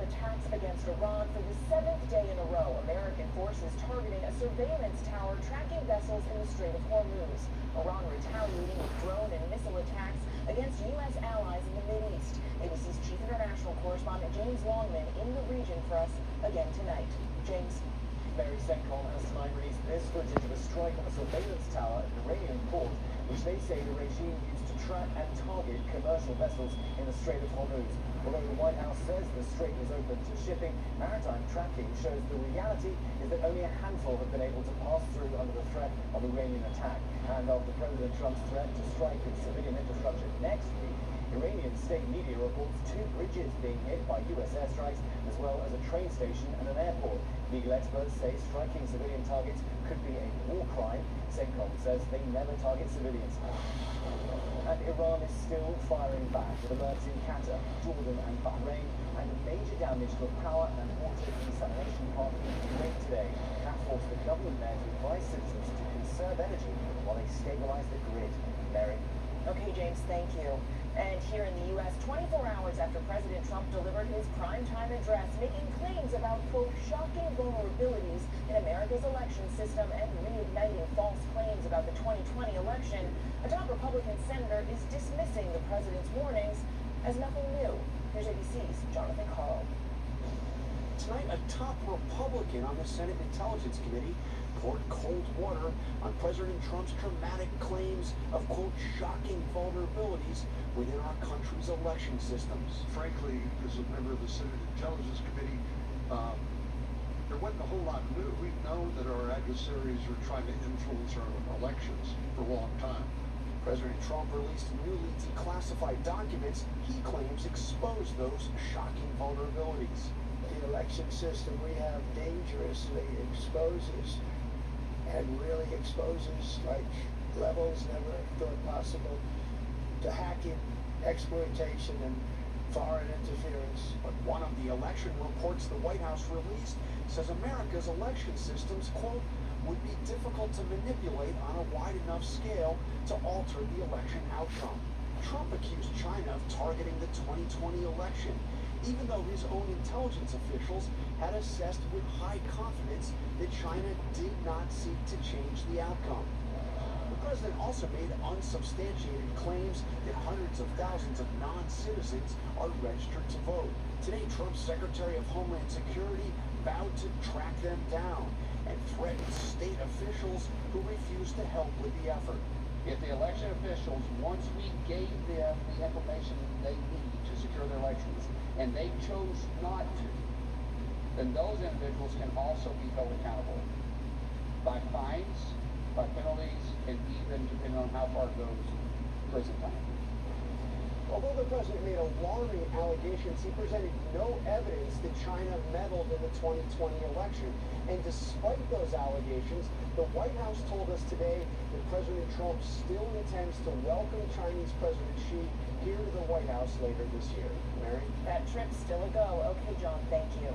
attacks against Iran for the seventh day in a row. American forces targeting a surveillance tower tracking vessels in the Strait of Hormuz. Iran retaliating with drone and missile attacks against U.S. allies in the Mideast. ABC's chief international correspondent James Longman in the region for us again tonight. James. Mary, CENTCOM has tonight released this footage of a strike on a surveillance tower at an Iranian port, which they say the regime used to track and target commercial vessels in the Strait of Hormuz. Although the White House says the strait is open to shipping, maritime tracking shows the reality is that only a handful have been able to pass through under the threat of Iranian attack. And after President Trump's threat to strike at civilian infrastructure next week, Iranian state media reports 2 bridges being hit by U.S. airstrikes, as well as a train station and an airport. Legal experts say striking civilian targets could be a war crime. CENTCOM says they never target civilians. And Iran is still firing back with alerts in Qatar, Jordan and Bahrain, and major damage to a power and water desalination plant in Kuwait today. That forced the government there to advise citizens to conserve energy while they stabilize the grid. Mary. Okay, James, thank you. And here in the U.S., 24 hours after President Trump delivered his primetime address, making claims about, quote, shocking vulnerabilities in America's election system and reigniting false claims about the 2020 election, a top Republican senator is dismissing the president's warnings as nothing new. Here's ABC's Jonathan Karl. Tonight, a top Republican on the Senate Intelligence Committee poured cold water on President Trump's dramatic claims of, quote, shocking vulnerabilities within our country's election systems. Frankly, as a member of the Senate Intelligence Committee, there wasn't a whole lot new. We've known that our adversaries are trying to influence our elections for a long time. President Trump released newly declassified documents he claims expose those shocking vulnerabilities. The election system we have dangerously exposes and really exposes like levels never thought possible to hacking, exploitation, and foreign interference. But one of the election reports the White House released says America's election systems, quote, would be difficult to manipulate on a wide enough scale to alter the election outcome. Trump accused China of targeting the 2020 election, even though his own intelligence officials had assessed with high confidence that China did not seek to change the outcome. The president also made unsubstantiated claims that hundreds of thousands of non-citizens are registered to vote. Today, Trump's Secretary of Homeland Security vowed to track them down and threatened state officials who refused to help with the effort. If the election officials, once we gave them the information they need to secure their elections, and they chose not to, then those individuals can also be held accountable by fines, by penalties, and even, depending on how far it goes, prison time. Although the president made alarming allegations, he presented no evidence that China meddled in the 2020 election. And despite those allegations, the White House told us today that President Trump still intends to welcome Chinese President Xi here to the White House later this year. Mary? That trip's still a go. Okay, John, thank you.